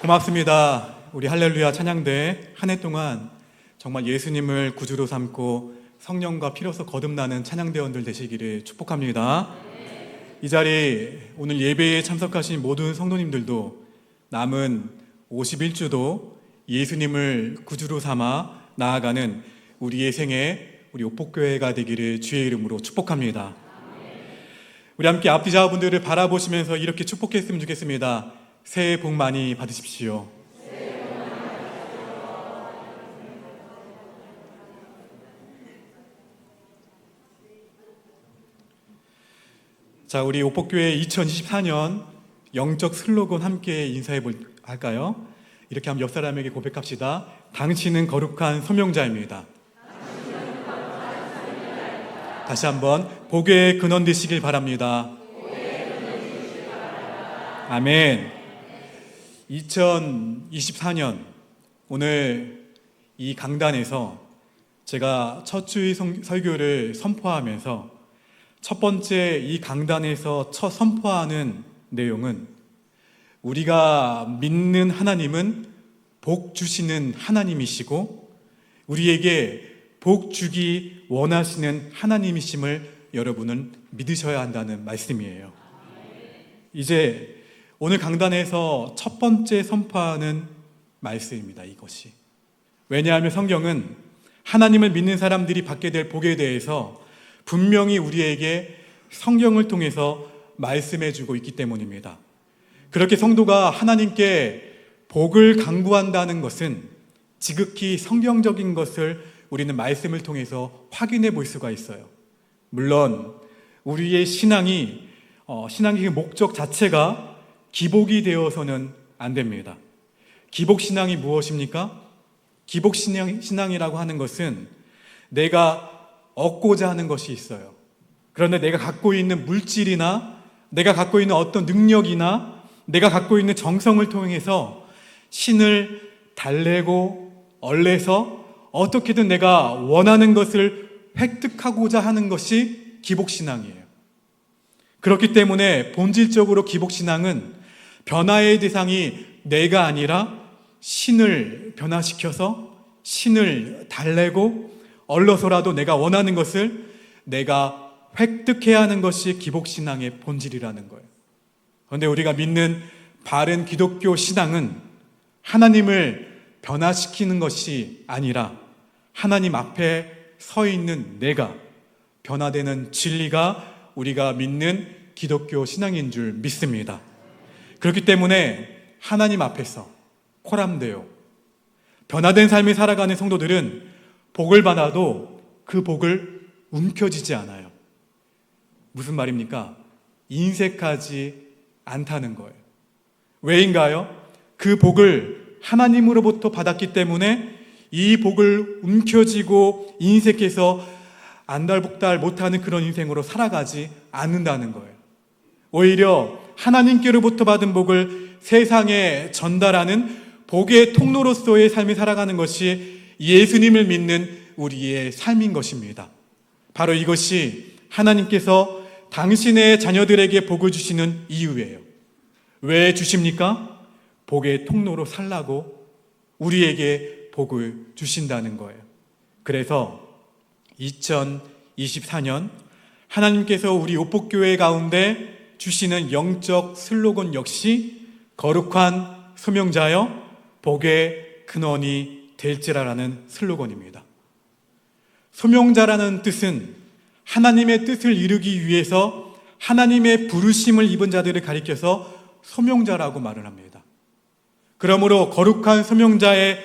고맙습니다. 우리 할렐루야 찬양대 한 해 동안 정말 예수님을 구주로 삼고 성령과 피로서 거듭나는 찬양대원들 되시기를 축복합니다. 이 자리 오늘 예배에 참석하신 모든 성도님들도 남은 51주도 예수님을 구주로 삼아 나아가는 우리의 생애, 우리 옥복교회가 되기를 주의 이름으로 축복합니다. 우리 함께 앞뒤자분들을 바라보시면서 이렇게 축복했으면 좋겠습니다. 새해 복 많이 받으십시오. 자, 우리 옥복교회 2024년 영적 슬로건 함께 인사해 할까요? 이렇게 한번 옆 사람에게 고백합시다. 당신은 거룩한 소명자입니다. 다시 한번 복의 근원 되시길 바랍니다. 아멘. 2024년 오늘 이 강단에서 제가 첫 주의 설교를 선포하면서 첫 번째 이 강단에서 첫 선포하는 내용은 우리가 믿는 하나님은 복 주시는 하나님이시고 우리에게 복 주기 원하시는 하나님이심을 여러분은 믿으셔야 한다는 말씀이에요. 이제 오늘 강단에서 첫 번째 선포하는 말씀입니다. 이것이. 왜냐하면 성경은 하나님을 믿는 사람들이 받게 될 복에 대해서 분명히 우리에게 성경을 통해서 말씀해 주고 있기 때문입니다. 그렇게 성도가 하나님께 복을 간구한다는 것은 지극히 성경적인 것을 우리는 말씀을 통해서 확인해 볼 수가 있어요. 물론 우리의 신앙의 목적 자체가 기복이 되어서는 안 됩니다. 기복신앙이 무엇입니까? 기복신앙이라고 하는 것은 내가 얻고자 하는 것이 있어요. 그런데 내가 갖고 있는 물질이나 내가 갖고 있는 어떤 능력이나 내가 갖고 있는 정성을 통해서 신을 달래고 얼레서 어떻게든 내가 원하는 것을 획득하고자 하는 것이 기복신앙이에요. 그렇기 때문에 본질적으로 기복신앙은 변화의 대상이 내가 아니라 신을 변화시켜서 신을 달래고 얼러서라도 내가 원하는 것을 내가 획득해야 하는 것이 기복신앙의 본질이라는 거예요. 그런데 우리가 믿는 바른 기독교 신앙은 하나님을 변화시키는 것이 아니라 하나님 앞에 서 있는 내가 변화되는 진리가 우리가 믿는 기독교 신앙인 줄 믿습니다. 그렇기 때문에 하나님 앞에서 코람되어 변화된 삶을 살아가는 성도들은 복을 받아도 그 복을 움켜쥐지 않아요. 무슨 말입니까? 인색하지 않다는 거예요. 왜인가요? 그 복을 하나님으로부터 받았기 때문에 이 복을 움켜쥐고 인색해서 안달복달 못하는 그런 인생으로 살아가지 않는다는 거예요. 오히려 하나님께로부터 받은 복을 세상에 전달하는 복의 통로로서의 삶을 살아가는 것이 예수님을 믿는 우리의 삶인 것입니다. 바로 이것이 하나님께서 당신의 자녀들에게 복을 주시는 이유예요. 왜 주십니까? 복의 통로로 살라고 우리에게 복을 주신다는 거예요. 그래서 2024년 하나님께서 우리 옥복교회 가운데 주시는 영적 슬로건 역시 거룩한 소명자여 복의 근원이 될지라라는 슬로건입니다. 소명자라는 뜻은 하나님의 뜻을 이루기 위해서 하나님의 부르심을 입은 자들을 가리켜서 소명자라고 말을 합니다. 그러므로 거룩한 소명자의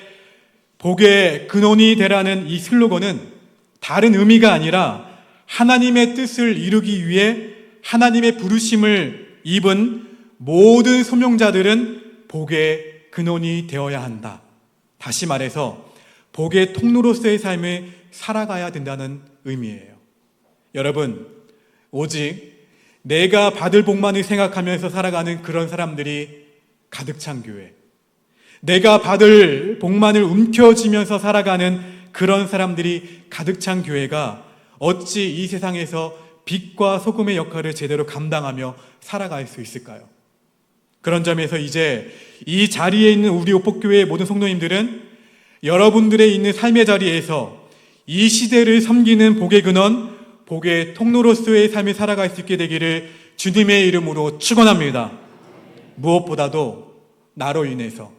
복의 근원이 되라는 이 슬로건은 다른 의미가 아니라 하나님의 뜻을 이루기 위해 하나님의 부르심을 입은 모든 소명자들은 복의 근원이 되어야 한다. 다시 말해서 복의 통로로서의 삶을 살아가야 된다는 의미예요. 여러분, 오직 내가 받을 복만을 생각하면서 살아가는 그런 사람들이 가득 찬 교회, 내가 받을 복만을 움켜쥐면서 살아가는 그런 사람들이 가득 찬 교회가 어찌 이 세상에서 빛과 소금의 역할을 제대로 감당하며 살아갈 수 있을까요? 그런 점에서 이제 이 자리에 있는 우리 오복교회의 모든 성도님들은 여러분들의 있는 삶의 자리에서 이 시대를 섬기는 복의 근원, 복의 통로로서의 삶을 살아갈 수 있게 되기를 주님의 이름으로 축원합니다. 무엇보다도 나로 인해서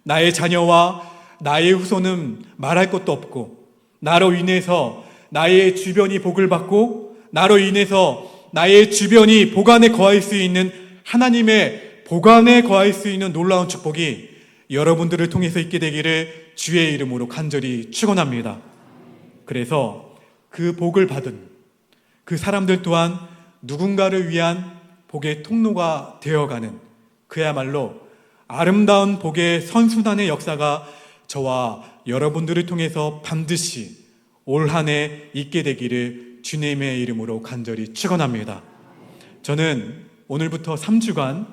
나의 자녀와 나의 후손은 말할 것도 없고, 나로 인해서 나의 주변이 복을 받고, 나로 인해서 나의 주변이 복 안에 거할 수 있는 하나님의 복 안에 거할 수 있는 놀라운 축복이 여러분들을 통해서 있게 되기를 주의 이름으로 간절히 축원합니다. 그래서 그 복을 받은 그 사람들 또한 누군가를 위한 복의 통로가 되어가는 그야말로 아름다운 복의 선순환의 역사가 저와 여러분들을 통해서 반드시 올 한 해 있게 되기를 주님의 이름으로 간절히 축원합니다. 저는 오늘부터 3주간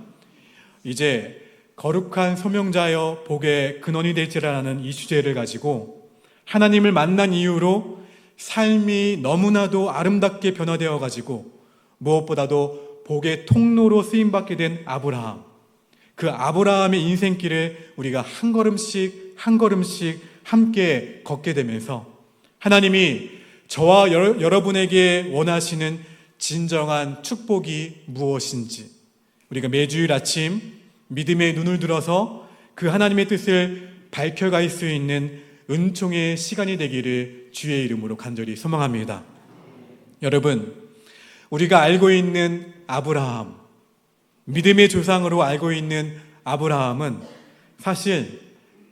이제 거룩한 소명자여 복의 근원이 될지라는 이 주제를 가지고 하나님을 만난 이후로 삶이 너무나도 아름답게 변화되어 가지고 무엇보다도 복의 통로로 쓰임받게 된 아브라함, 그 아브라함의 인생길을 우리가 한 걸음씩 한 걸음씩 함께 걷게 되면서 하나님이 저와 여러분에게 원하시는 진정한 축복이 무엇인지 우리가 매주일 아침 믿음의 눈을 들어서 그 하나님의 뜻을 밝혀갈 수 있는 은총의 시간이 되기를 주의 이름으로 간절히 소망합니다. 여러분, 우리가 알고 있는 아브라함, 믿음의 조상으로 알고 있는 아브라함은 사실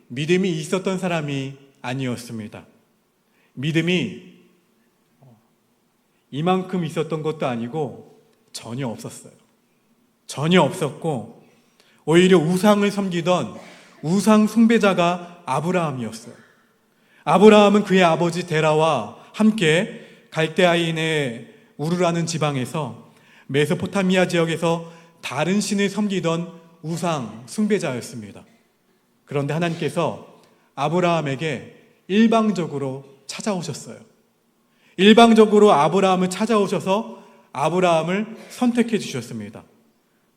믿음이 있었던 사람이 아니었습니다. 믿음이 이만큼 있었던 것도 아니고 전혀 없었어요. 전혀 없었고 오히려 우상을 섬기던 우상 숭배자가 아브라함이었어요. 아브라함은 그의 아버지 데라와 함께 갈대아인의 우르라는 지방에서 메소포타미아 지역에서 다른 신을 섬기던 우상 숭배자였습니다. 그런데 하나님께서 아브라함에게 일방적으로 찾아오셨어요. 일방적으로 아브라함을 찾아오셔서 아브라함을 선택해 주셨습니다.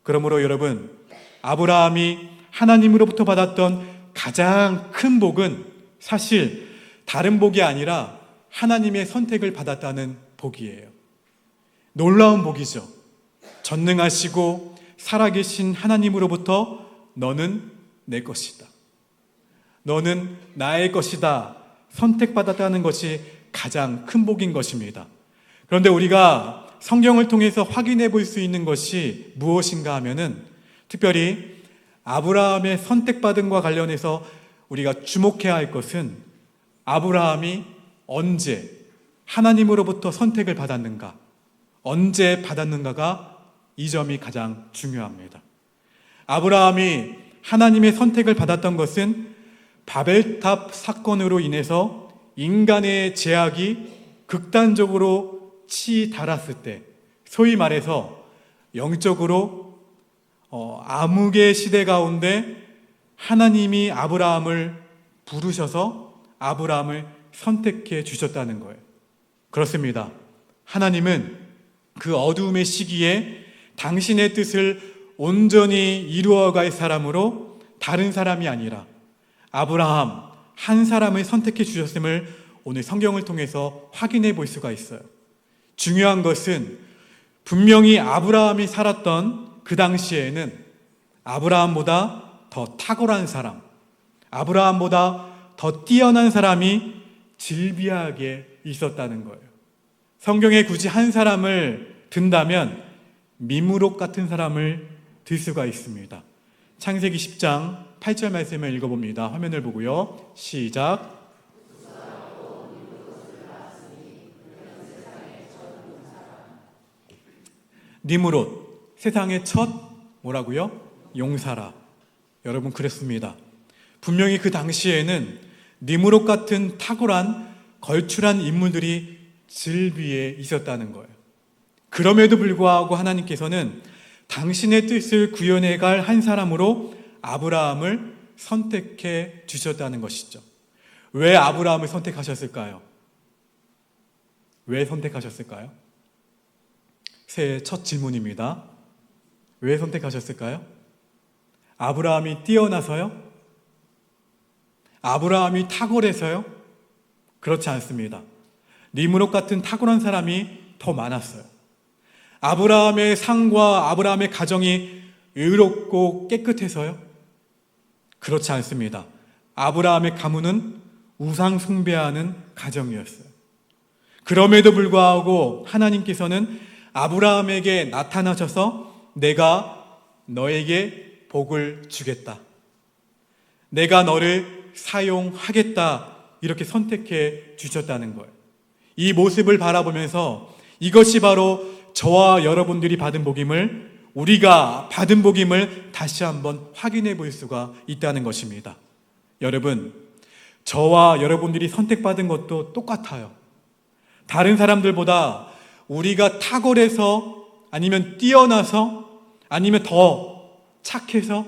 그러므로 여러분, 아브라함이 하나님으로부터 받았던 가장 큰 복은 사실 다른 복이 아니라 하나님의 선택을 받았다는 복이에요. 놀라운 복이죠. 전능하시고 살아계신 하나님으로부터 너는 내 것이다, 너는 나의 것이다 선택받았다는 것이 가장 큰 복인 것입니다. 그런데 우리가 성경을 통해서 확인해 볼 수 있는 것이 무엇인가 하면은 특별히 아브라함의 선택받음과 관련해서 우리가 주목해야 할 것은 아브라함이 언제 하나님으로부터 선택을 받았는가, 언제 받았는가가 이 점이 가장 중요합니다. 아브라함이 하나님의 선택을 받았던 것은 바벨탑 사건으로 인해서 인간의 제약이 극단적으로 치달았을 때, 소위 말해서 영적으로 암흑의 시대 가운데 하나님이 아브라함을 부르셔서 아브라함을 선택해 주셨다는 거예요. 그렇습니다. 하나님은 그 어두움의 시기에 당신의 뜻을 온전히 이루어갈 사람으로 다른 사람이 아니라 아브라함 한 사람을 선택해 주셨음을 오늘 성경을 통해서 확인해 볼 수가 있어요. 중요한 것은 분명히 아브라함이 살았던 그 당시에는 아브라함보다 더 탁월한 사람, 아브라함보다 더 뛰어난 사람이 질비하게 있었다는 거예요. 성경에 굳이 한 사람을 든다면 미므롯 같은 사람을 들 수가 있습니다. 창세기 10장 8절 말씀을 읽어봅니다. 화면을 보고요. 시작. 니므롯, 세상의 첫 뭐라고요? 용사라. 여러분, 그랬습니다. 분명히 그 당시에는 니므롯 같은 탁월한 걸출한 인물들이 질비에 있었다는 거예요. 그럼에도 불구하고 하나님께서는 당신의 뜻을 구현해갈 한 사람으로 아브라함을 선택해 주셨다는 것이죠. 왜 아브라함을 선택하셨을까요? 왜 선택하셨을까요? 새해 첫 질문입니다. 왜 선택하셨을까요? 아브라함이 뛰어나서요? 아브라함이 탁월해서요? 그렇지 않습니다. 니므롯 같은 탁월한 사람이 더 많았어요. 아브라함의 상과 아브라함의 가정이 의롭고 깨끗해서요? 그렇지 않습니다. 아브라함의 가문은 우상 숭배하는 가정이었어요. 그럼에도 불구하고 하나님께서는 아브라함에게 나타나셔서 내가 너에게 복을 주겠다. 내가 너를 사용하겠다. 이렇게 선택해 주셨다는 거예요. 이 모습을 바라보면서 이것이 바로 저와 여러분들이 받은 복임을, 우리가 받은 복임을 다시 한번 확인해 볼 수가 있다는 것입니다. 여러분, 저와 여러분들이 선택받은 것도 똑같아요. 다른 사람들보다 우리가 탁월해서, 아니면 뛰어나서, 아니면 더 착해서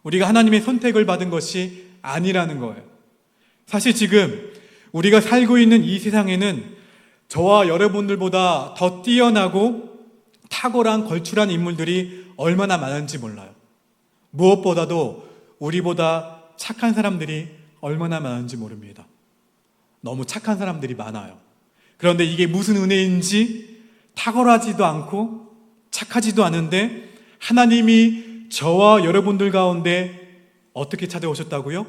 우리가 하나님의 선택을 받은 것이 아니라는 거예요. 사실 지금 우리가 살고 있는 이 세상에는 저와 여러분들보다 더 뛰어나고 탁월한 걸출한 인물들이 얼마나 많은지 몰라요. 무엇보다도 우리보다 착한 사람들이 얼마나 많은지 모릅니다. 너무 착한 사람들이 많아요. 그런데 이게 무슨 은혜인지 탁월하지도 않고 착하지도 않은데 하나님이 저와 여러분들 가운데 어떻게 찾아오셨다고요?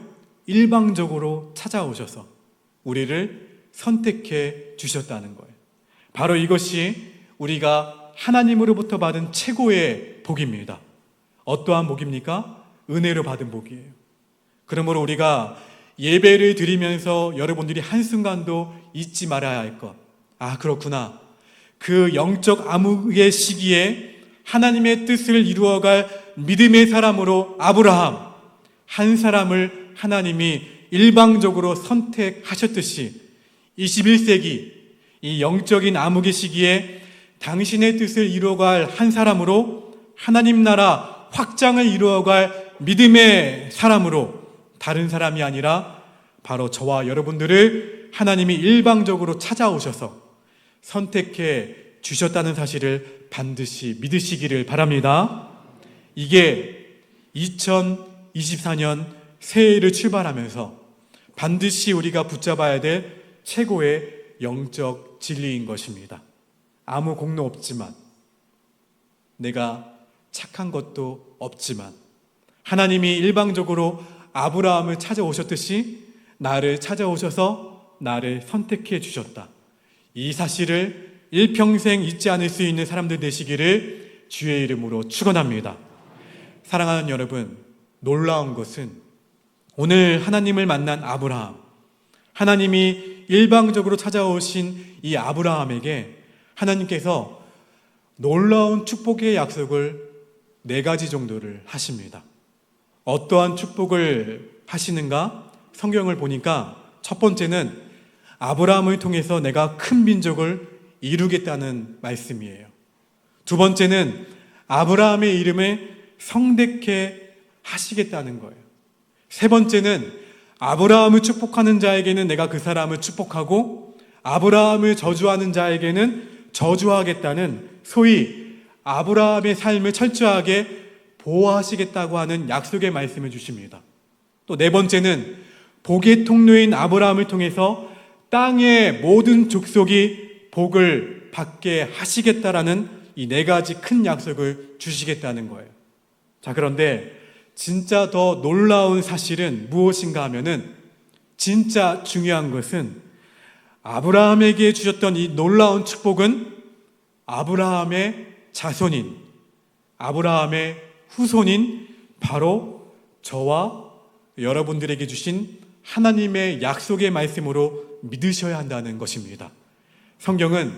일방적으로 찾아오셔서 우리를 선택해 주셨다는 거예요. 바로 이것이 우리가 하나님으로부터 받은 최고의 복입니다. 어떠한 복입니까? 은혜로 받은 복이에요. 그러므로 우리가 예배를 드리면서 여러분들이 한순간도 잊지 말아야 할 것. 아, 그렇구나. 그 영적 암흑의 시기에 하나님의 뜻을 이루어갈 믿음의 사람으로 아브라함, 한 사람을 하나님이 일방적으로 선택하셨듯이 21세기 이 영적인 암흑의 시기에 당신의 뜻을 이루어갈 한 사람으로 하나님 나라 확장을 이루어갈 믿음의 사람으로 다른 사람이 아니라 바로 저와 여러분들을 하나님이 일방적으로 찾아오셔서 선택해 주셨다는 사실을 반드시 믿으시기를 바랍니다. 이게 2024년 새해를 출발하면서 반드시 우리가 붙잡아야 될 최고의 영적 진리인 것입니다. 아무 공로 없지만, 내가 착한 것도 없지만 하나님이 일방적으로 아브라함을 찾아오셨듯이 나를 찾아오셔서 나를 선택해 주셨다. 이 사실을 일평생 잊지 않을 수 있는 사람들 되시기를 주의 이름으로 축원합니다. 사랑하는 여러분, 놀라운 것은 오늘 하나님을 만난 아브라함, 하나님이 일방적으로 찾아오신 이 아브라함에게 하나님께서 놀라운 축복의 약속을 4가지 정도를 하십니다. 어떠한 축복을 하시는가? 성경을 보니까 첫 번째는 아브라함을 통해서 내가 큰 민족을 이루겠다는 말씀이에요. 두 번째는 아브라함의 이름을 성대케 하시겠다는 거예요. 세 번째는 아브라함을 축복하는 자에게는 내가 그 사람을 축복하고 아브라함을 저주하는 자에게는 저주하겠다는, 소위 아브라함의 삶을 철저하게 보호하시겠다고 하는 약속의 말씀을 주십니다. 또 네 번째는 복의 통로인 아브라함을 통해서 땅의 모든 족속이 복을 받게 하시겠다라는 이 4가지 큰 약속을 주시겠다는 거예요. 자, 그런데 진짜 더 놀라운 사실은 무엇인가 하면은, 진짜 중요한 것은 아브라함에게 주셨던 이 놀라운 축복은 아브라함의 자손인, 아브라함의 후손인 바로 저와 여러분들에게 주신 하나님의 약속의 말씀으로 믿으셔야 한다는 것입니다. 성경은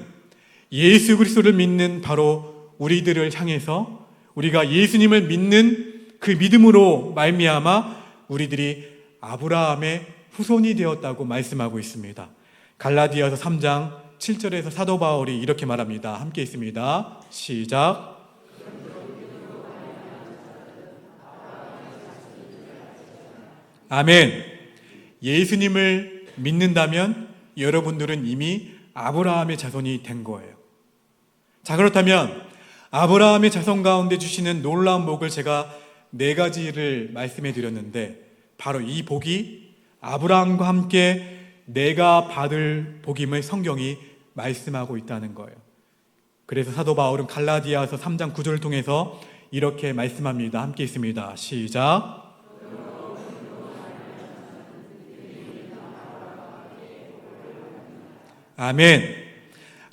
예수 그리스도를 믿는 바로 우리들을 향해서 우리가 예수님을 믿는 그 믿음으로 말미암아 우리들이 아브라함의 후손이 되었다고 말씀하고 있습니다. 갈라디아서 3장 7절에서 사도 바울이 이렇게 말합니다. 함께 있습니다. 시작. 아멘. 예수님을 믿는다면 여러분들은 이미 아브라함의 자손이 된 거예요. 자, 그렇다면 아브라함의 자손 가운데 주시는 놀라운 복을 제가 네 가지를 말씀해 드렸는데 바로 이 복이 아브라함과 함께 내가 받을 복임을 성경이 말씀하고 있다는 거예요. 그래서 사도 바울은 갈라디아서 3장 9절을 통해서 이렇게 말씀합니다. 함께 있습니다. 시작. 아멘.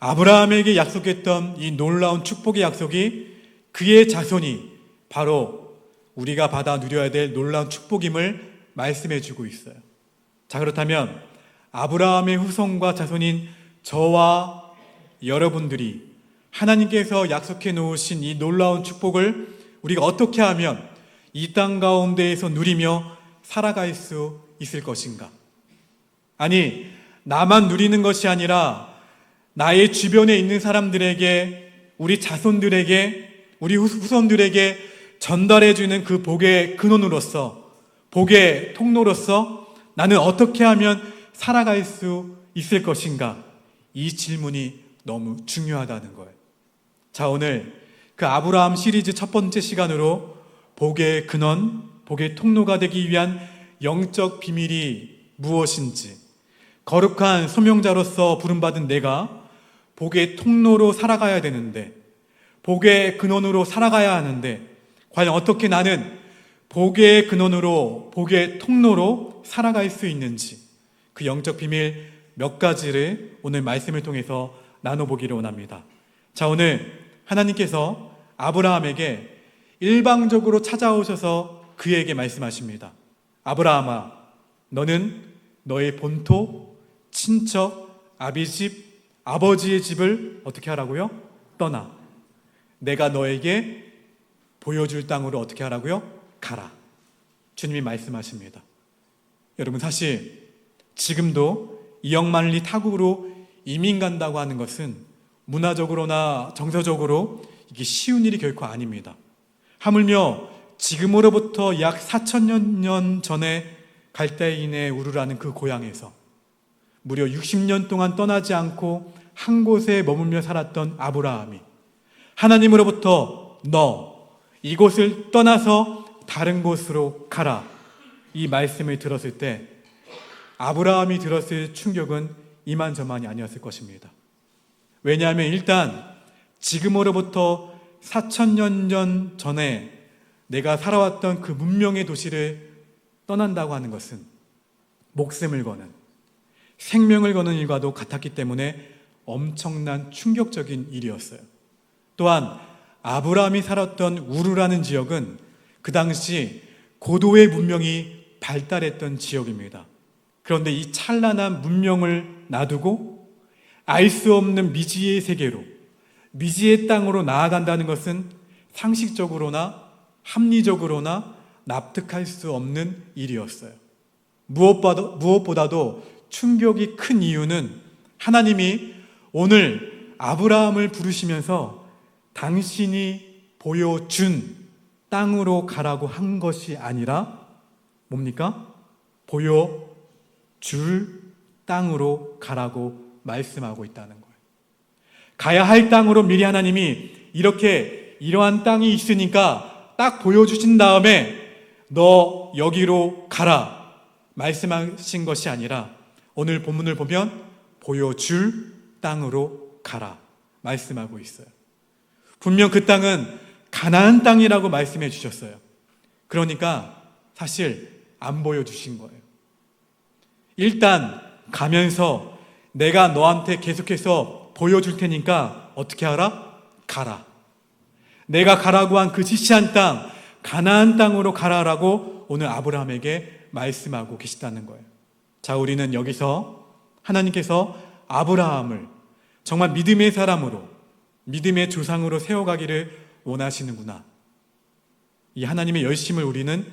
아브라함에게 약속했던 이 놀라운 축복의 약속이 그의 자손이 바로 우리가 받아 누려야 될 놀라운 축복임을 말씀해 주고 있어요. 자, 그렇다면 아브라함의 후손과 자손인 저와 여러분들이 하나님께서 약속해 놓으신 이 놀라운 축복을 우리가 어떻게 하면 이 땅 가운데에서 누리며 살아갈 수 있을 것인가? 아니, 나만 누리는 것이 아니라 나의 주변에 있는 사람들에게, 우리 자손들에게, 우리 후손들에게 전달해주는 그 복의 근원으로서, 복의 통로로서 나는 어떻게 하면 살아갈 수 있을 것인가? 이 질문이 너무 중요하다는 거예요. 자, 오늘 그 아브라함 시리즈 첫 번째 시간으로 복의 근원, 복의 통로가 되기 위한 영적 비밀이 무엇인지, 거룩한 소명자로서 부름받은 내가 복의 통로로 살아가야 되는데, 복의 근원으로 살아가야 하는데, 과연 어떻게 나는 복의 근원으로, 복의 통로로 살아갈 수 있는지, 그 영적 비밀 몇 가지를 오늘 말씀을 통해서 나눠보기를 원합니다. 자, 오늘 하나님께서 아브라함에게 일방적으로 찾아오셔서 그에게 말씀하십니다. 아브라함아, 너는 너의 본토, 친척, 아비집, 아버지의 집을 어떻게 하라고요? 떠나. 내가 너에게 보여줄 땅으로 어떻게 하라고요? 가라. 주님이 말씀하십니다. 여러분, 사실 지금도 이역만리 타국으로 이민 간다고 하는 것은 문화적으로나 정서적으로 이게 쉬운 일이 결코 아닙니다. 하물며 지금으로부터 약 4,000년 전에 갈대인의 우르라는 그 고향에서 무려 60년 동안 떠나지 않고 한 곳에 머물며 살았던 아브라함이 하나님으로부터 너 이곳을 떠나서 다른 곳으로 가라, 이 말씀을 들었을 때 아브라함이 들었을 충격은 이만저만이 아니었을 것입니다. 왜냐하면 일단 지금으로부터 4,000년 전에 내가 살아왔던 그 문명의 도시를 떠난다고 하는 것은 목숨을 거는, 생명을 거는 일과도 같았기 때문에 엄청난 충격적인 일이었어요. 또한 아브라함이 살았던 우르라는 지역은 그 당시 고도의 문명이 발달했던 지역입니다. 그런데 이 찬란한 문명을 놔두고 알 수 없는 미지의 세계로, 미지의 땅으로 나아간다는 것은 상식적으로나 합리적으로나 납득할 수 없는 일이었어요. 무엇보다도 충격이 큰 이유는 하나님이 오늘 아브라함을 부르시면서 당신이 보여준 땅으로 가라고 한 것이 아니라 뭡니까? 보여줄 땅으로 가라고 말씀하고 있다는 거예요. 가야 할 땅으로 미리 하나님이 이러한 땅이 있으니까 딱 보여주신 다음에 너 여기로 가라 말씀하신 것이 아니라 오늘 본문을 보면 보여줄 땅으로 가라 말씀하고 있어요. 분명 그 땅은 가나안 땅이라고 말씀해 주셨어요. 그러니까 사실 안 보여주신 거예요. 일단 가면서 내가 너한테 계속해서 보여줄 테니까 어떻게 하라? 가라. 내가 가라고 한 그 지시한 땅, 가나안 땅으로 가라라고 오늘 아브라함에게 말씀하고 계시다는 거예요. 자, 우리는 여기서 하나님께서 아브라함을 정말 믿음의 사람으로, 믿음의 조상으로 세워가기를 원하시는구나. 이 하나님의 열심을 우리는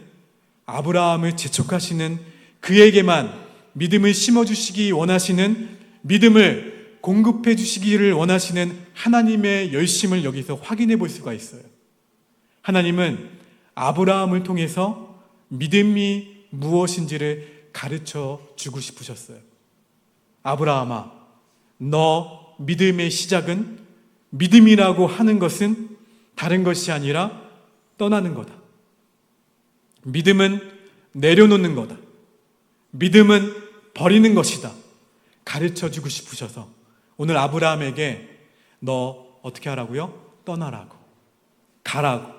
아브라함을 재촉하시는 그에게만 믿음을 심어주시기 원하시는, 믿음을 공급해 주시기를 원하시는 하나님의 열심을 여기서 확인해 볼 수가 있어요. 하나님은 아브라함을 통해서 믿음이 무엇인지를 가르쳐 주고 싶으셨어요. 아브라함아, 너 믿음의 시작은, 믿음이라고 하는 것은 다른 것이 아니라 떠나는 거다. 믿음은 내려놓는 거다. 믿음은 버리는 것이다. 가르쳐주고 싶으셔서 오늘 아브라함에게 너 어떻게 하라고요? 떠나라고, 가라고,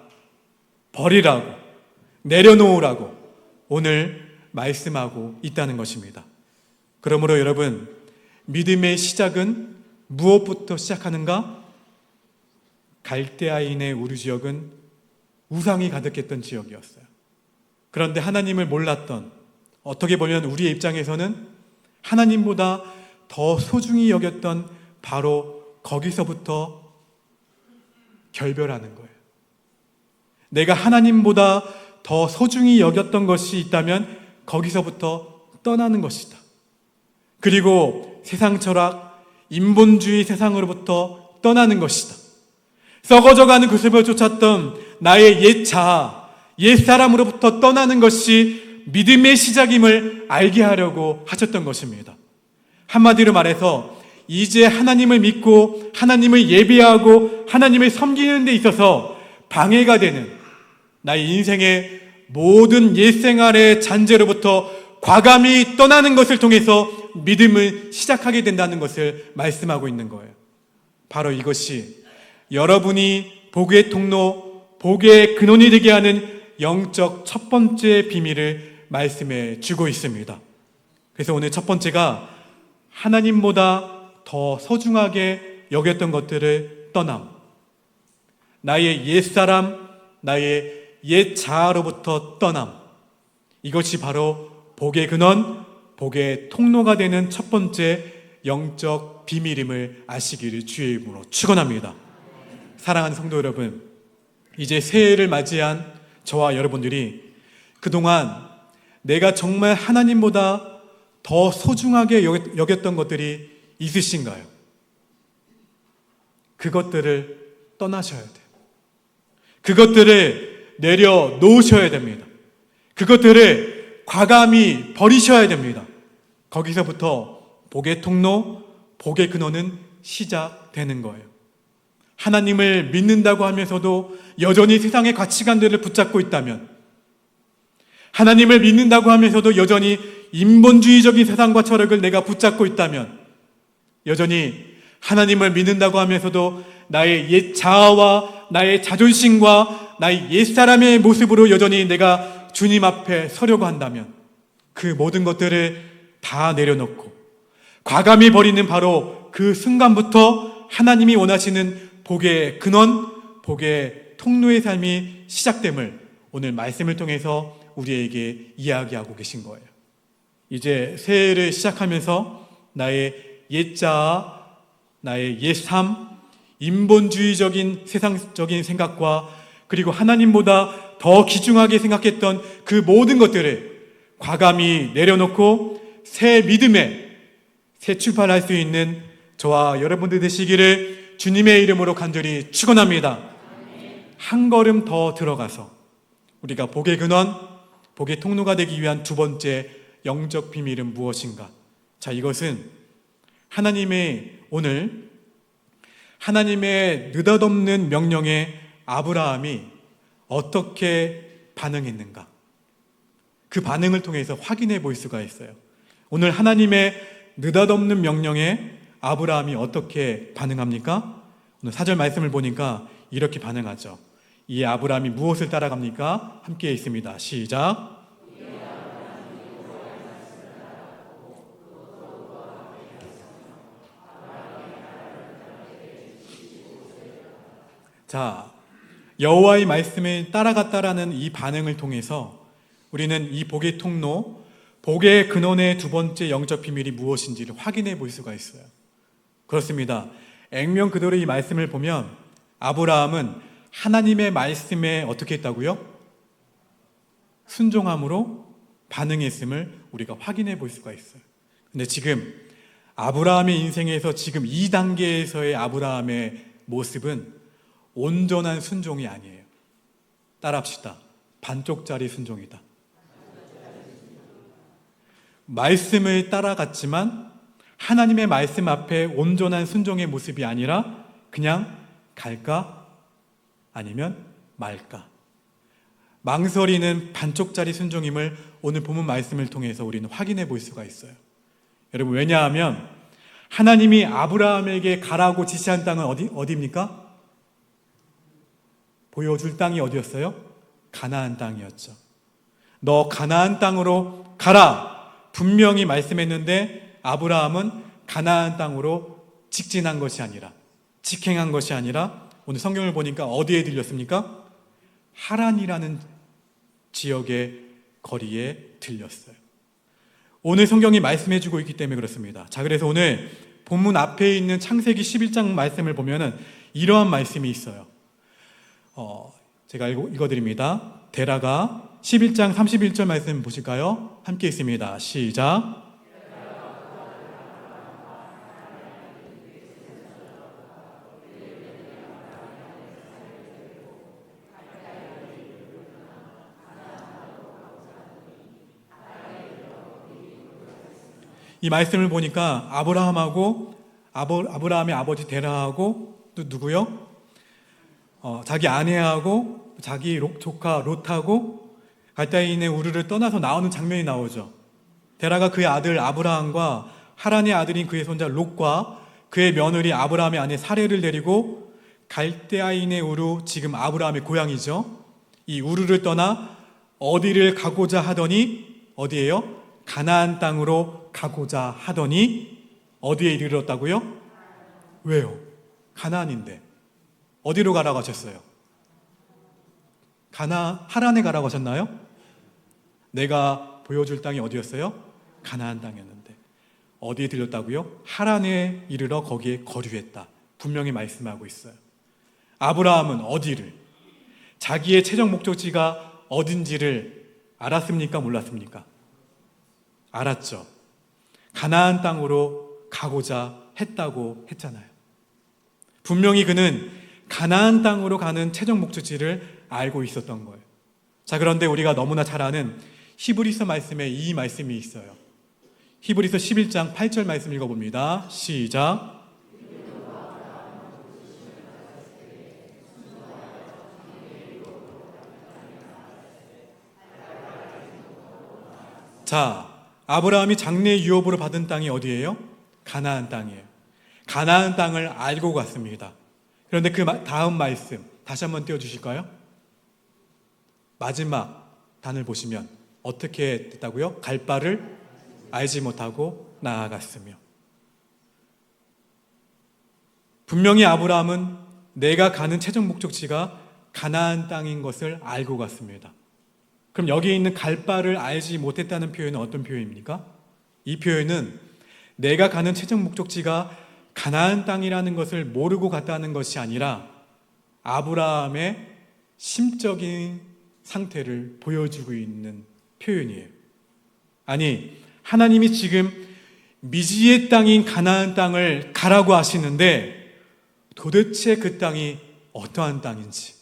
버리라고, 내려놓으라고 오늘 말씀하고 있다는 것입니다. 그러므로 여러분, 믿음의 시작은 무엇부터 시작하는가? 갈대아인의 우르 지역은 우상이 가득했던 지역이었어요. 그런데 하나님을 몰랐던, 어떻게 보면 우리의 입장에서는 하나님보다 더 소중히 여겼던 바로 거기서부터 결별하는 거예요. 내가 하나님보다 더 소중히 여겼던 것이 있다면 거기서부터 떠나는 것이다. 그리고 세상 철학, 인본주의 세상으로부터 떠나는 것이다. 썩어져가는 그 습을 쫓았던 나의 옛 자아, 옛 사람으로부터 떠나는 것이 믿음의 시작임을 알게 하려고 하셨던 것입니다. 한마디로 말해서 이제 하나님을 믿고 하나님을 예배하고 하나님을 섬기는 데 있어서 방해가 되는 나의 인생의 모든 옛생활의 잔재로부터 과감히 떠나는 것을 통해서 믿음을 시작하게 된다는 것을 말씀하고 있는 거예요. 바로 이것이 여러분이 복의 통로, 복의 근원이 되게 하는 영적 첫 번째 비밀을 말씀해 주고 있습니다. 그래서 오늘 첫 번째가 하나님보다 더 소중하게 여겼던 것들을 떠남, 나의 옛사람, 나의 옛 자아로부터 떠남, 이것이 바로 복의 근원, 복의 통로가 되는 첫 번째 영적 비밀임을 아시기를 주의 이름으로 축원합니다. 사랑하는 성도 여러분, 이제 새해를 맞이한 저와 여러분들이 그동안 내가 정말 하나님보다 더 소중하게 여겼던 것들이 있으신가요? 그것들을 떠나셔야 돼요. 그것들을 내려놓으셔야 됩니다. 그것들을 과감히 버리셔야 됩니다. 거기서부터 복의 통로, 복의 근원은 시작되는 거예요. 하나님을 믿는다고 하면서도 여전히 세상의 가치관들을 붙잡고 있다면, 하나님을 믿는다고 하면서도 여전히 인본주의적인 세상과 철학을 내가 붙잡고 있다면, 여전히 하나님을 믿는다고 하면서도 나의 옛 자아와 나의 자존심과 나의 옛사람의 모습으로 여전히 내가 주님 앞에 서려고 한다면, 그 모든 것들을 다 내려놓고 과감히 버리는 바로 그 순간부터 하나님이 원하시는 복의 근원, 복의 통로의 삶이 시작됨을 오늘 말씀을 통해서 우리에게 이야기하고 계신 거예요. 이제 새해를 시작하면서 나의 옛자아, 나의 옛삶, 인본주의적인 세상적인 생각과 그리고 하나님보다 더 귀중하게 생각했던 그 모든 것들을 과감히 내려놓고 새 믿음에 새 출발할 수 있는 저와 여러분들 되시기를 주님의 이름으로 간절히 축원합니다. 한 걸음 더 들어가서 우리가 복의 근원, 복의 통로가 되기 위한 두 번째 영적 비밀은 무엇인가? 자, 이것은 오늘 하나님의 느닷없는 명령에 아브라함이 어떻게 반응했는가? 그 반응을 통해서 확인해 볼 수가 있어요. 오늘 하나님의 느닷없는 명령에 아브라함이 어떻게 반응합니까? 오늘 4절 말씀을 보니까 이렇게 반응하죠. 이 아브라함이 무엇을 따라갑니까? 함께 있습니다. 시작. 자, 여호와의 말씀을 따라갔다라는 이 반응을 통해서 우리는 이 복의 통로, 복의 근원의 두 번째 영적 비밀이 무엇인지를 확인해 볼 수가 있어요. 그렇습니다. 액면 그대로 이 말씀을 보면 아브라함은 하나님의 말씀에 어떻게 했다고요? 순종함으로 반응했음을 우리가 확인해 볼 수가 있어요. 근데 지금 아브라함의 인생에서 지금 이 단계에서의 아브라함의 모습은 온전한 순종이 아니에요. 따라합시다. 반쪽짜리 순종이다. 말씀을 따라갔지만 하나님의 말씀 앞에 온전한 순종의 모습이 아니라 그냥 갈까 아니면 말까. 망설이는 반쪽짜리 순종임을 오늘 본문 말씀을 통해서 우리는 확인해 볼 수가 있어요. 여러분, 왜냐하면 하나님이 아브라함에게 가라고 지시한 땅은 어디입니까? 보여줄 땅이 어디였어요? 가나안 땅이었죠. 너 가나안 땅으로 가라! 분명히 말씀했는데 아브라함은 가나안 땅으로 직진한 것이 아니라, 직행한 것이 아니라 오늘 성경을 보니까 어디에 들렸습니까? 하란이라는 지역의 거리에 들렸어요. 오늘 성경이 말씀해주고 있기 때문에 그렇습니다. 자, 그래서 오늘 본문 앞에 있는 창세기 11장 말씀을 보면은 이러한 말씀이 있어요. 제가 읽어드립니다. 데라가 11장 31절 말씀 보실까요? 함께 있습니다. 시작. 이 말씀을 보니까 아브라함의 아버지 데라하고 또 누구요? 자기 아내하고 자기 조카 롯하고 갈대아인의 우르를 떠나서 나오는 장면이 나오죠. 데라가 그의 아들 아브라함과 하란의 아들인 그의 손자 롯과 그의 며느리 아브라함의 아내 사레를 데리고 갈대아인의 우르, 지금 아브라함의 고향이죠. 이 우르를 떠나 어디를 가고자 하더니 어디예요? 가나안 땅으로 가고자 하더니 어디에 이르렀다고요? 왜요? 가나안인데 어디로 가라고 하셨어요? 하란에 가라고 하셨나요? 내가 보여줄 땅이 어디였어요? 가나안 땅이었는데 어디에 들렸다고요? 하란에 이르러 거기에 거류했다. 분명히 말씀하고 있어요. 아브라함은 어디를, 자기의 최종 목적지가 어딘지를 알았습니까? 몰랐습니까? 알았죠. 가나안 땅으로 가고자 했다고 했잖아요. 분명히 그는 가나안 땅으로 가는 최종 목적지를 알고 있었던 거예요. 자, 그런데 우리가 너무나 잘 아는 히브리서 말씀에 이 말씀이 있어요. 히브리서 11장 8절 말씀 읽어봅니다. 시작. 자, 아브라함이 장래 유업으로 받은 땅이 어디예요? 가나안 땅이에요. 가나안 땅을 알고 갔습니다. 그런데 그 다음 말씀 다시 한번 띄워주실까요? 마지막 단을 보시면 어떻게 됐다고요? 갈 바를 알지 못하고 나아갔으며. 분명히 아브라함은 내가 가는 최종 목적지가 가나안 땅인 것을 알고 갔습니다. 그럼 여기에 있는 갈 바를 알지 못했다는 표현은 어떤 표현입니까? 이 표현은 내가 가는 최종 목적지가 가나안 땅이라는 것을 모르고 갔다는 것이 아니라 아브라함의 심적인 상태를 보여주고 있는 표현이에요. 아니, 하나님이 지금 미지의 땅인 가나안 땅을 가라고 하시는데 도대체 그 땅이 어떠한 땅인지,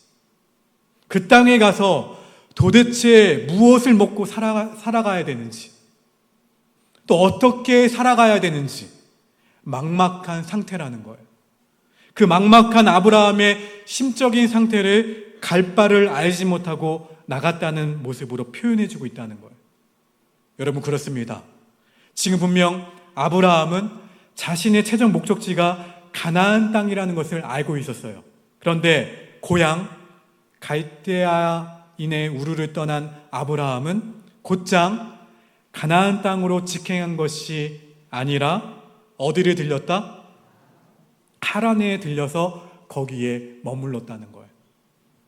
그 땅에 가서 도대체 무엇을 먹고 살아가야 되는지, 또 어떻게 살아가야 되는지 막막한 상태라는 거예요. 그 막막한 아브라함의 심적인 상태를 갈 바를 알지 못하고 나갔다는 모습으로 표현해주고 있다는 거예요. 여러분, 그렇습니다. 지금 분명 아브라함은 자신의 최종 목적지가 가나안 땅이라는 것을 알고 있었어요. 그런데 고향 갈대아인의 우르를 떠난 아브라함은 곧장 가나안 땅으로 직행한 것이 아니라 어디를 들렸다? 하란에 들려서 거기에 머물렀다는 거예요.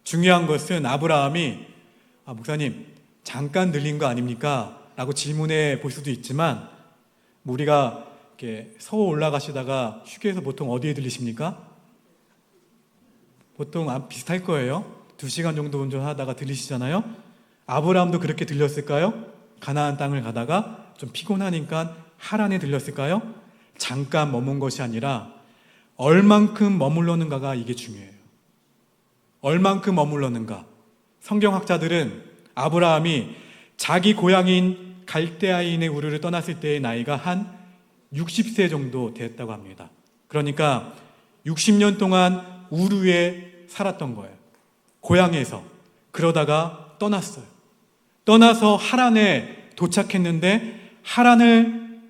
중요한 것은 아브라함이 목사님 잠깐 들린 거 아닙니까? 라고 질문해 볼 수도 있지만 우리가 이렇게 서울 올라가시다가 휴게소 보통 어디에 들리십니까? 보통 비슷할 거예요. 2시간 정도 운전하다가 들리시잖아요. 아브라함도 그렇게 들렸을까요? 가나안 땅을 가다가 좀 피곤하니까 하란에 들렸을까요? 잠깐 머문 것이 아니라 얼만큼 머물렀는가가 이게 중요해요. 얼만큼 머물렀는가. 성경학자들은 아브라함이 자기 고향인 갈대아인의 우르를 떠났을 때의 나이가 한 60세 정도 됐다고 합니다. 그러니까 60년 동안 우르에 살았던 거예요. 고향에서. 그러다가 떠났어요. 떠나서 하란에 도착했는데 하란을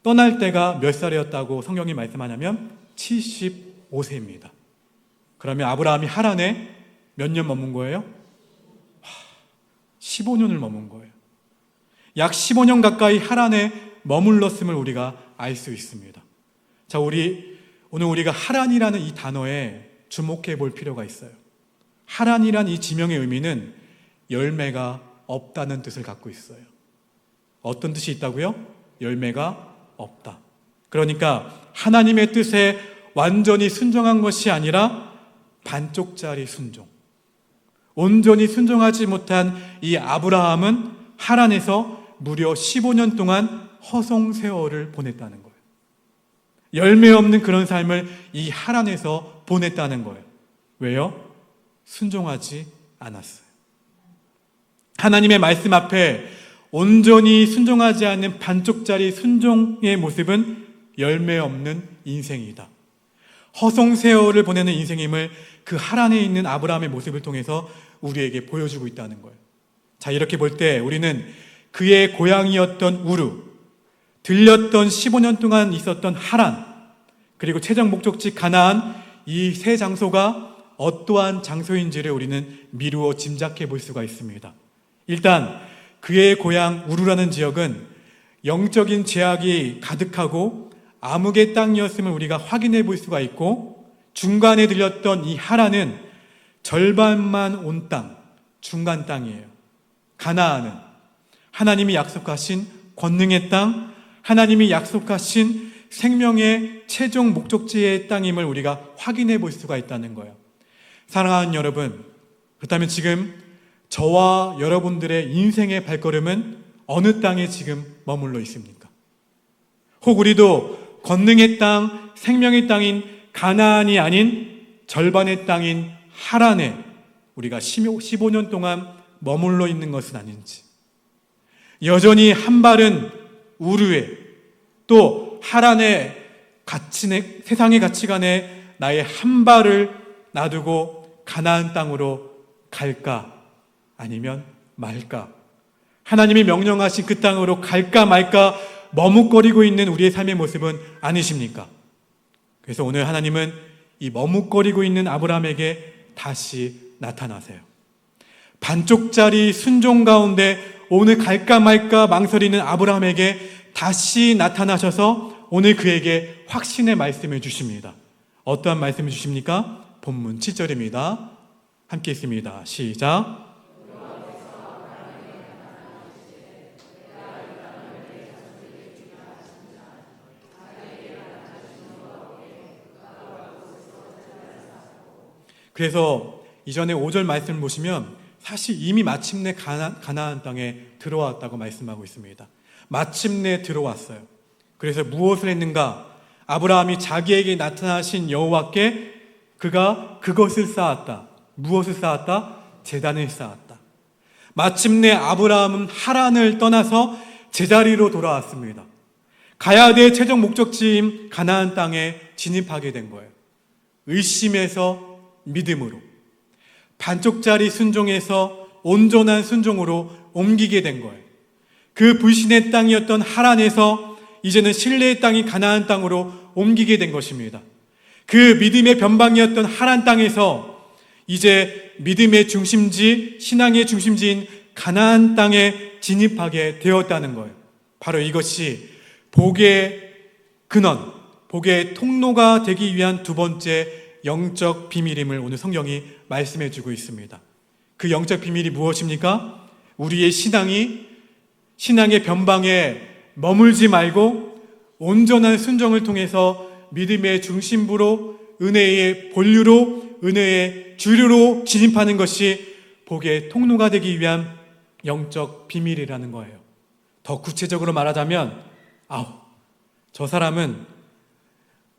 떠날 때가 몇 살이었다고 성경이 말씀하냐면 75세입니다. 그러면 아브라함이 하란에 몇 년 머문 거예요? 15년을 머문 거예요. 약 15년 가까이 하란에 머물렀음을 우리가 알 수 있습니다. 자, 오늘 우리가 하란이라는 이 단어에 주목해 볼 필요가 있어요. 하란이란 이 지명의 의미는 열매가 없다는 뜻을 갖고 있어요. 어떤 뜻이 있다고요? 열매가 없다. 그러니까 하나님의 뜻에 완전히 순종한 것이 아니라 반쪽짜리 순종. 온전히 순종하지 못한 이 아브라함은 하란에서 무려 15년 동안 허송세월을 보냈다는 거예요. 열매 없는 그런 삶을 이 하란에서 보냈다는 거예요. 왜요? 순종하지 않았어요. 하나님의 말씀 앞에 온전히 순종하지 않는 반쪽짜리 순종의 모습은 열매 없는 인생이다. 허송세월을 보내는 인생임을 그 하란에 있는 아브라함의 모습을 통해서 우리에게 보여주고 있다는 거예요. 자, 이렇게 볼 때 우리는 그의 고향이었던 우르, 들렸던 15년 동안 있었던 하란, 그리고 최종 목적지 가나안, 이 세 장소가 어떠한 장소인지를 우리는 미루어 짐작해 볼 수가 있습니다. 일단 그의 고향 우르라는 지역은 영적인 제약이 가득하고 암흑의 땅이었음을 우리가 확인해 볼 수가 있고, 중간에 들렸던 이 하란은 절반만 온 땅, 중간 땅이에요. 가나안은 하나님이 약속하신 권능의 땅, 하나님이 약속하신 생명의 최종 목적지의 땅임을 우리가 확인해 볼 수가 있다는 거예요. 사랑하는 여러분, 그렇다면 지금 저와 여러분들의 인생의 발걸음은 어느 땅에 지금 머물러 있습니까? 혹 우리도 권능의 땅, 생명의 땅인 가나안이 아닌 절반의 땅인 하란에 우리가 15년 동안 머물러 있는 것은 아닌지, 여전히 한 발은 우르에, 또 하란의 세상의 가치관에 나의 한 발을 놔두고 가나안 땅으로 갈까 아니면 말까? 하나님이 명령하신 그 땅으로 갈까 말까 머뭇거리고 있는 우리의 삶의 모습은 아니십니까? 그래서 오늘 하나님은 이 머뭇거리고 있는 아브라함에게 다시 나타나세요. 반쪽짜리 순종 가운데 오늘 갈까 말까 망설이는 아브라함에게 다시 나타나셔서 오늘 그에게 확신의 말씀을 주십니다. 어떠한 말씀을 주십니까? 본문 7절입니다. 함께 읽습니다. 시작. 그래서 이전에 5절 말씀을 보시면 사실 이미 마침내 가나안 땅에 들어왔다고 말씀하고 있습니다. 마침내 들어왔어요. 그래서 무엇을 했는가? 아브라함이 자기에게 나타나신 여호와께 그가 그것을 쌓았다. 무엇을 쌓았다? 제단을 쌓았다. 마침내 아브라함은 하란을 떠나서 제자리로 돌아왔습니다. 가야 될 최종 목적지인 가나안 땅에 진입하게 된 거예요. 의심에서 믿음으로, 반쪽짜리 순종에서 온전한 순종으로 옮기게 된 거예요. 그 불신의 땅이었던 하란에서 이제는 신뢰의 땅인 가나안 땅으로 옮기게 된 것입니다. 그 믿음의 변방이었던 하란 땅에서 이제 믿음의 중심지, 신앙의 중심지인 가나안 땅에 진입하게 되었다는 거예요. 바로 이것이 복의 근원, 복의 통로가 되기 위한 두 번째 영적 비밀임을 오늘 성경이 말씀해 주고 있습니다. 그 영적 비밀이 무엇입니까? 우리의 신앙의 변방에 머물지 말고 온전한 순종을 통해서 믿음의 중심부로, 은혜의 본류로, 은혜의 주류로 진입하는 것이 복의 통로가 되기 위한 영적 비밀이라는 거예요. 더 구체적으로 말하자면, 저 사람은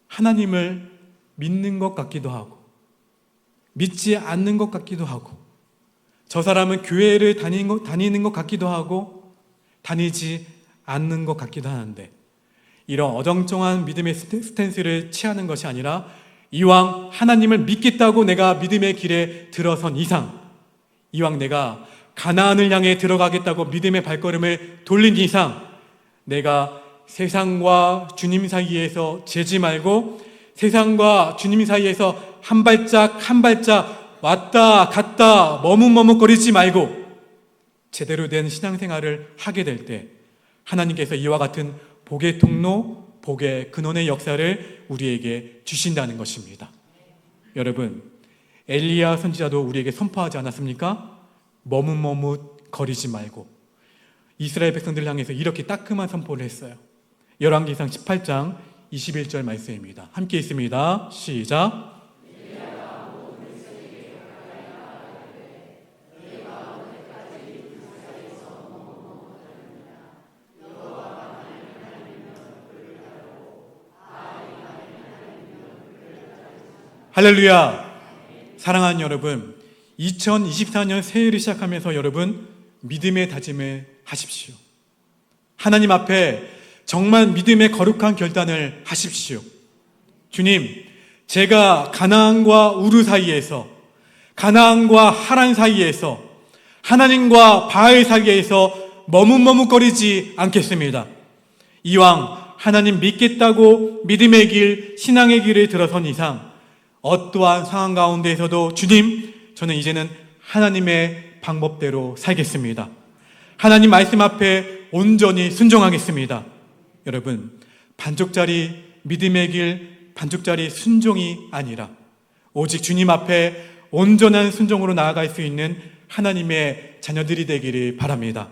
하나님을 믿는 것 같기도 하고 믿지 않는 것 같기도 하고, 저 사람은 교회를 다니는 것 같기도 하고 다니지 않는 것 같기도 하는데, 이런 어정쩡한 믿음의 스탠스를 취하는 것이 아니라 이왕 하나님을 믿겠다고 내가 믿음의 길에 들어선 이상, 이왕 내가 가나안을 향해 들어가겠다고 믿음의 발걸음을 돌린 이상 내가 세상과 주님 사이에서 재지 말고 세상과 주님 사이에서 한 발짝 한 발짝 왔다 갔다 머뭇머뭇거리지 말고 제대로 된 신앙생활을 하게 될 때 하나님께서 이와 같은 복의 통로, 복의 근원의 역사를 우리에게 주신다는 것입니다. 여러분, 엘리야 선지자도 우리에게 선포하지 않았습니까? 머뭇머뭇거리지 말고 이스라엘 백성들을 향해서 이렇게 따끔한 선포를 했어요. 열왕기상 18장 21절 말씀입니다. 함께 있습니다. 시작. 할렐루야. 사랑하는 여러분, 2024년 새해를 시작하면서 여러분 믿음의 다짐을 하십시오. 하나님 앞에 정말 믿음의 거룩한 결단을 하십시오. 주님, 제가 가나안과 우르 사이에서, 가나안과 하란 사이에서, 하나님과 바알 사이에서 머뭇머뭇거리지 않겠습니다. 이왕 하나님 믿겠다고 믿음의 길, 신앙의 길을 들어선 이상 어떠한 상황 가운데에서도 주님, 저는 이제는 하나님의 방법대로 살겠습니다. 하나님 말씀 앞에 온전히 순종하겠습니다. 여러분, 반쪽짜리 믿음의 길, 반쪽짜리 순종이 아니라 오직 주님 앞에 온전한 순종으로 나아갈 수 있는 하나님의 자녀들이 되기를 바랍니다.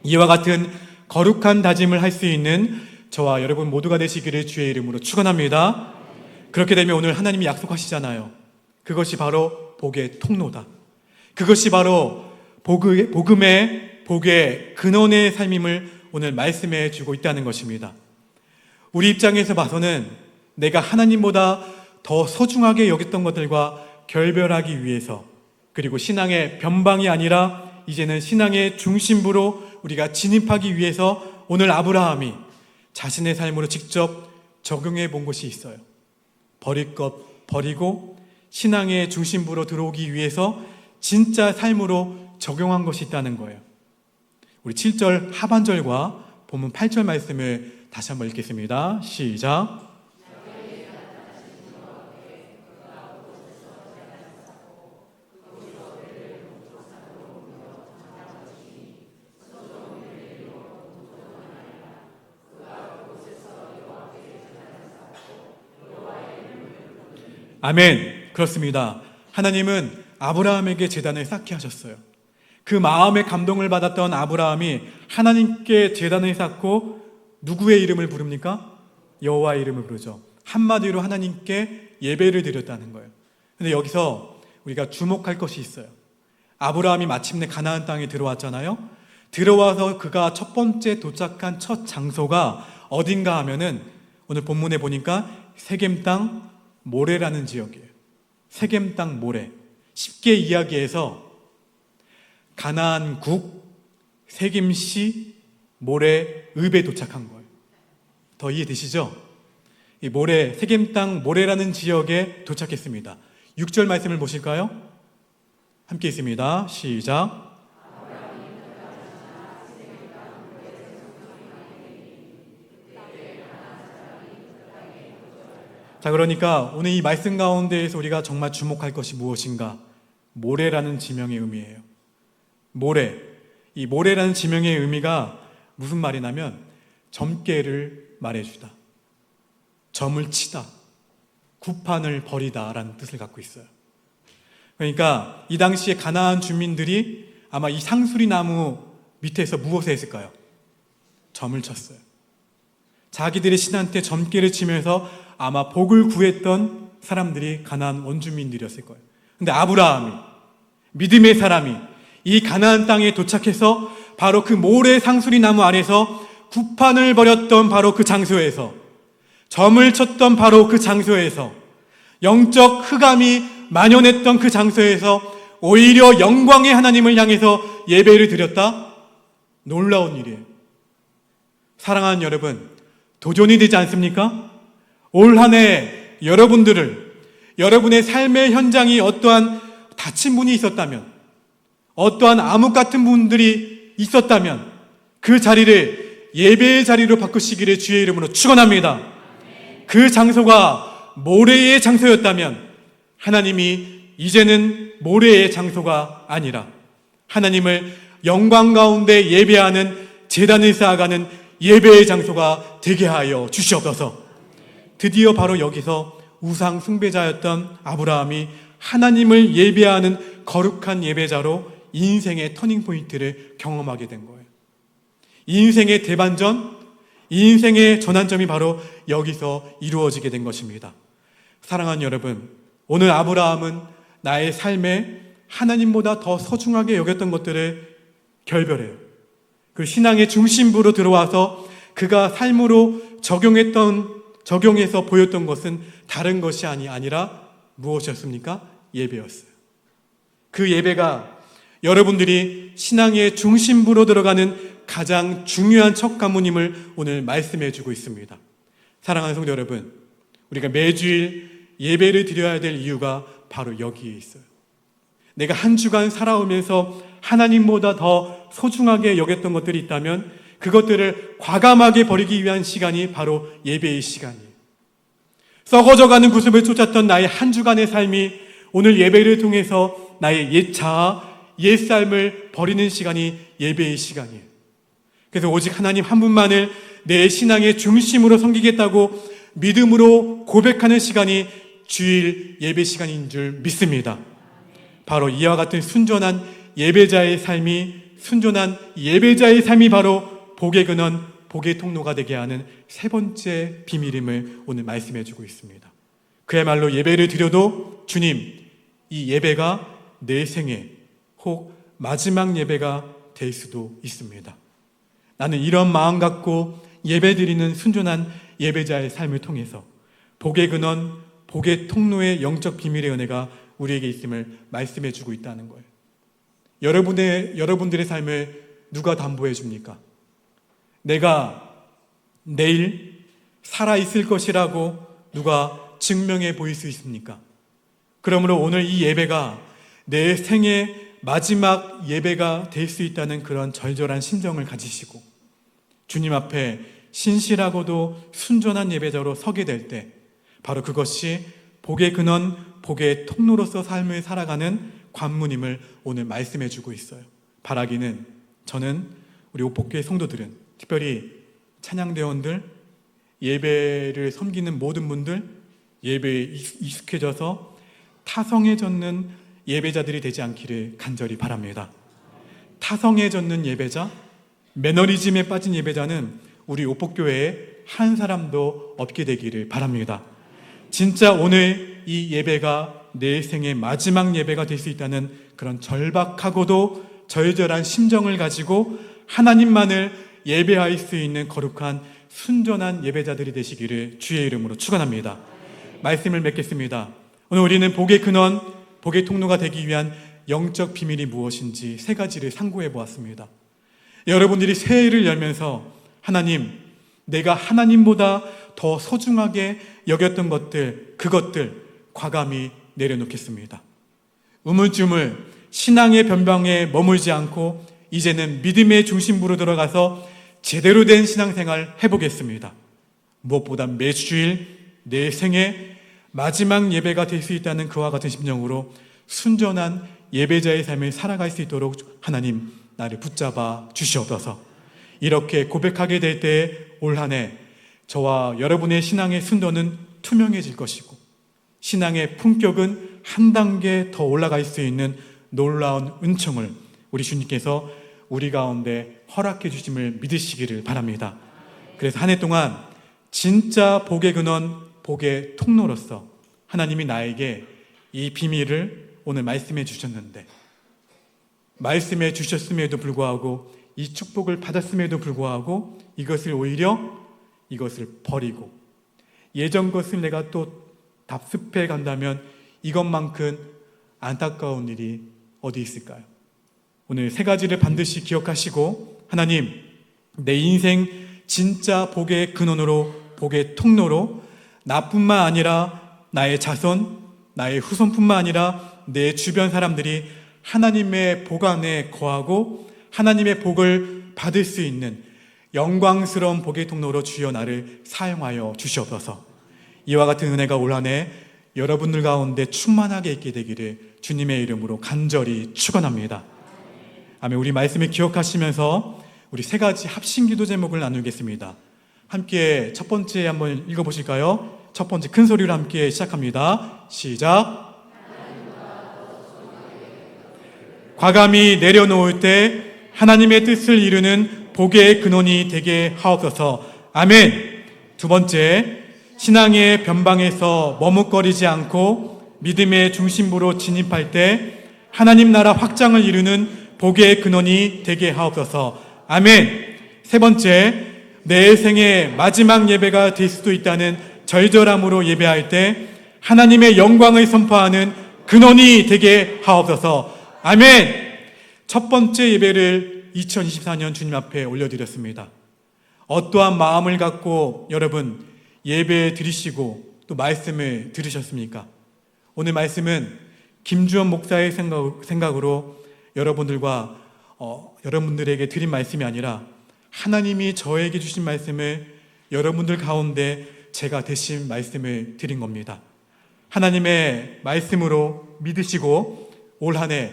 이와 같은 거룩한 다짐을 할 수 있는 저와 여러분 모두가 되시기를 주의 이름으로 축원합니다. 그렇게 되면 오늘 하나님이 약속하시잖아요. 그것이 바로 복의 통로다. 그것이 바로 복음의 복의 근원의 삶임을 오늘 말씀해 주고 있다는 것입니다. 우리 입장에서 봐서는 내가 하나님보다 더 소중하게 여겼던 것들과 결별하기 위해서, 그리고 신앙의 변방이 아니라 이제는 신앙의 중심부로 우리가 진입하기 위해서 오늘 아브라함이 자신의 삶으로 직접 적용해 본 것이 있어요. 버릴 것 버리고 신앙의 중심부로 들어오기 위해서 진짜 삶으로 적용한 것이 있다는 거예요. 우리 7절 하반절과 본문 8절 말씀을 다시 한번 읽겠습니다. 시작. 아멘. 그렇습니다. 하나님은 아브라함에게 제단을 쌓게 하셨어요. 그 마음의 감동을 받았던 아브라함이 하나님께 제단을 쌓고 누구의 이름을 부릅니까? 여호와의 이름을 부르죠. 한마디로 하나님께 예배를 드렸다는 거예요. 근데 여기서 우리가 주목할 것이 있어요. 아브라함이 마침내 가나안 땅에 들어왔잖아요. 들어와서 그가 첫 번째 도착한 첫 장소가 어딘가 하면은 오늘 본문에 보니까 세겜 땅 모레라는 지역이에요. 세겜 땅 모레. 쉽게 이야기해서 가나안국 세겜시 모레 읍에 도착한 거예요. 더 이해되시죠? 이 모레, 세겜 땅 모레라는 지역에 도착했습니다. 6절 말씀을 보실까요? 함께 있습니다. 시작. 자, 그러니까 오늘 이 말씀 가운데에서 우리가 정말 주목할 것이 무엇인가? 모레라는 지명의 의미예요. 모레. 이 모레라는 지명의 의미가 무슨 말이냐면 점괘를 말해주다, 점을 치다, 구판을 벌이다 라는 뜻을 갖고 있어요. 그러니까 이 당시에 가나안 주민들이 아마 이 상수리 나무 밑에서 무엇을 했을까요? 점을 쳤어요. 자기들의 신한테 점괘를 치면서 아마 복을 구했던 사람들이 가나안 원주민들이었을 거예요. 근데 아브라함이, 믿음의 사람이 이 가나안 땅에 도착해서 바로 그 모래 상수리 나무 아래서 구판을 벌였던 바로 그 장소에서, 점을 쳤던 바로 그 장소에서, 영적 흑암이 만연했던 그 장소에서 오히려 영광의 하나님을 향해서 예배를 드렸다? 놀라운 일이에요. 사랑하는 여러분, 도전이 되지 않습니까? 올 한 해 여러분들을, 여러분의 삶의 현장이 어떠한 다친 분이 있었다면, 어떠한 암흑 같은 분들이 있었다면 그 자리를 예배의 자리로 바꾸시기를 주의 이름으로 축원합니다. 그 장소가 모래의 장소였다면 하나님이 이제는 모래의 장소가 아니라 하나님을 영광 가운데 예배하는 제단을 쌓아가는 예배의 장소가 되게 하여 주시옵소서. 드디어 바로 여기서 우상 숭배자였던 아브라함이 하나님을 예배하는 거룩한 예배자로 인생의 터닝포인트를 경험하게 된 거예요. 인생의 대반전, 인생의 전환점이 바로 여기서 이루어지게 된 것입니다. 사랑하는 여러분, 오늘 아브라함은 나의 삶에 하나님보다 더 소중하게 여겼던 것들을 결별해요. 그 신앙의 중심부로 들어와서 그가 삶으로 적용해서 보였던 것은 다른 것이 아니라 무엇이었습니까? 예배였어요. 그 예배가 여러분들이 신앙의 중심부로 들어가는 가장 중요한 첫 관문임을 오늘 말씀해 주고 있습니다. 사랑하는 성도 여러분, 우리가 매주일 예배를 드려야 될 이유가 바로 여기에 있어요. 내가 한 주간 살아오면서 하나님보다 더 소중하게 여겼던 것들이 있다면 그것들을 과감하게 버리기 위한 시간이 바로 예배의 시간이에요. 썩어져가는 구습을 쫓았던 나의 한 주간의 삶이 오늘 예배를 통해서 나의 옛 자아, 옛 삶을 버리는 시간이 예배의 시간이에요. 그래서 오직 하나님 한 분만을 내 신앙의 중심으로 섬기겠다고 믿음으로 고백하는 시간이 주일 예배 시간인 줄 믿습니다. 바로 이와 같은 순전한 예배자의 삶이 바로 복의 근원, 복의 통로가 되게 하는 세 번째 비밀임을 오늘 말씀해 주고 있습니다. 그야말로 예배를 드려도 주님, 이 예배가 내 생애 혹 마지막 예배가 될 수도 있습니다. 나는 이런 마음 갖고 예배 드리는 순전한 예배자의 삶을 통해서 복의 근원, 복의 통로의 영적 비밀의 은혜가 우리에게 있음을 말씀해 주고 있다는 거예요. 여러분들의 삶을 누가 담보해 줍니까? 내가 내일 살아있을 것이라고 누가 증명해 보일 수 있습니까? 그러므로 오늘 이 예배가 내 생의 마지막 예배가 될 수 있다는 그런 절절한 심정을 가지시고 주님 앞에 신실하고도 순전한 예배자로 서게 될 때 바로 그것이 복의 근원, 복의 통로로서 삶을 살아가는 관문임을 오늘 말씀해 주고 있어요. 바라기는 저는 우리 옥복교회 성도들은 특별히 찬양대원들, 예배를 섬기는 모든 분들, 예배에 익숙해져서 타성에 젖는 예배자들이 되지 않기를 간절히 바랍니다. 타성에 젖는 예배자, 매너리즘에 빠진 예배자는 우리 옥복교회에 한 사람도 없게 되기를 바랍니다. 진짜 오늘 이 예배가 내 생의 마지막 예배가 될 수 있다는 그런 절박하고도 절절한 심정을 가지고 하나님만을 예배할 수 있는 거룩한 순전한 예배자들이 되시기를 주의 이름으로 축원합니다. 말씀을 맺겠습니다. 오늘 우리는 복의 근원, 복의 통로가 되기 위한 영적 비밀이 무엇인지 세 가지를 상고해 보았습니다. 여러분들이 새해를 열면서 하나님, 내가 하나님보다 더 소중하게 여겼던 그것들 과감히 내려놓겠습니다. 우물쭈물 신앙의 변방에 머물지 않고 이제는 믿음의 중심부로 들어가서 제대로 된 신앙생활 해보겠습니다. 무엇보다 매주일 내 생의 마지막 예배가 될 수 있다는 그와 같은 심정으로 순전한 예배자의 삶을 살아갈 수 있도록 하나님 나를 붙잡아 주시옵소서. 이렇게 고백하게 될 때에 올 한 해 저와 여러분의 신앙의 순도는 투명해질 것이고 신앙의 품격은 한 단계 더 올라갈 수 있는 놀라운 은총을 우리 주님께서 우리 가운데 허락해 주심을 믿으시기를 바랍니다. 그래서 한 해 동안 진짜 복의 근원, 복의 통로로서 하나님이 나에게 이 비밀을 오늘 말씀해 주셨는데 말씀해 주셨음에도 불구하고 이 축복을 받았음에도 불구하고 이것을 버리고 예전 것을 내가 또 답습해 간다면 이것만큼 안타까운 일이 어디 있을까요? 오늘 세 가지를 반드시 기억하시고 하나님, 내 인생 진짜 복의 근원으로, 복의 통로로 나뿐만 아니라 나의 자손, 나의 후손뿐만 아니라 내 주변 사람들이 하나님의 복 안에 거하고 하나님의 복을 받을 수 있는 영광스러운 복의 통로로 주여 나를 사용하여 주시옵소서. 이와 같은 은혜가 올 한 해 여러분들 가운데 충만하게 있게 되기를 주님의 이름으로 간절히 축원합니다. 아멘. 우리 말씀을 기억하시면서 우리 세 가지 합심 기도 제목을 나누겠습니다. 함께 첫 번째 한번 읽어보실까요? 첫 번째 큰 소리로 함께 시작합니다. 시작. 과감히 내려놓을 때 하나님의 뜻을 이루는 복의 근원이 되게 하옵소서. 아멘. 두 번째, 신앙의 변방에서 머뭇거리지 않고 믿음의 중심부로 진입할 때 하나님 나라 확장을 이루는 복의 근원이 되게 하옵소서. 아멘. 세 번째, 내 생의 마지막 예배가 될 수도 있다는 절절함으로 예배할 때 하나님의 영광을 선포하는 근원이 되게 하옵소서. 아멘. 첫 번째 예배를 2024년 주님 앞에 올려드렸습니다. 어떠한 마음을 갖고 여러분 예배 드리시고 또 말씀을 들으셨습니까? 오늘 말씀은 김주원 목사의 생각으로 여러분들에게 드린 말씀이 아니라 하나님이 저에게 주신 말씀을 여러분들 가운데 제가 대신 말씀을 드린 겁니다. 하나님의 말씀으로 믿으시고 올 한 해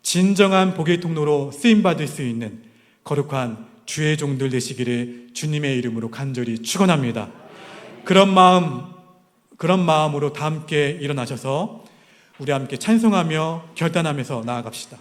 진정한 복의 통로로 쓰임받을 수 있는 거룩한 주의 종들 되시기를 주님의 이름으로 간절히 축원합니다. 그런 마음으로 다 함께 일어나셔서 우리 함께 찬송하며 결단하면서 나아갑시다.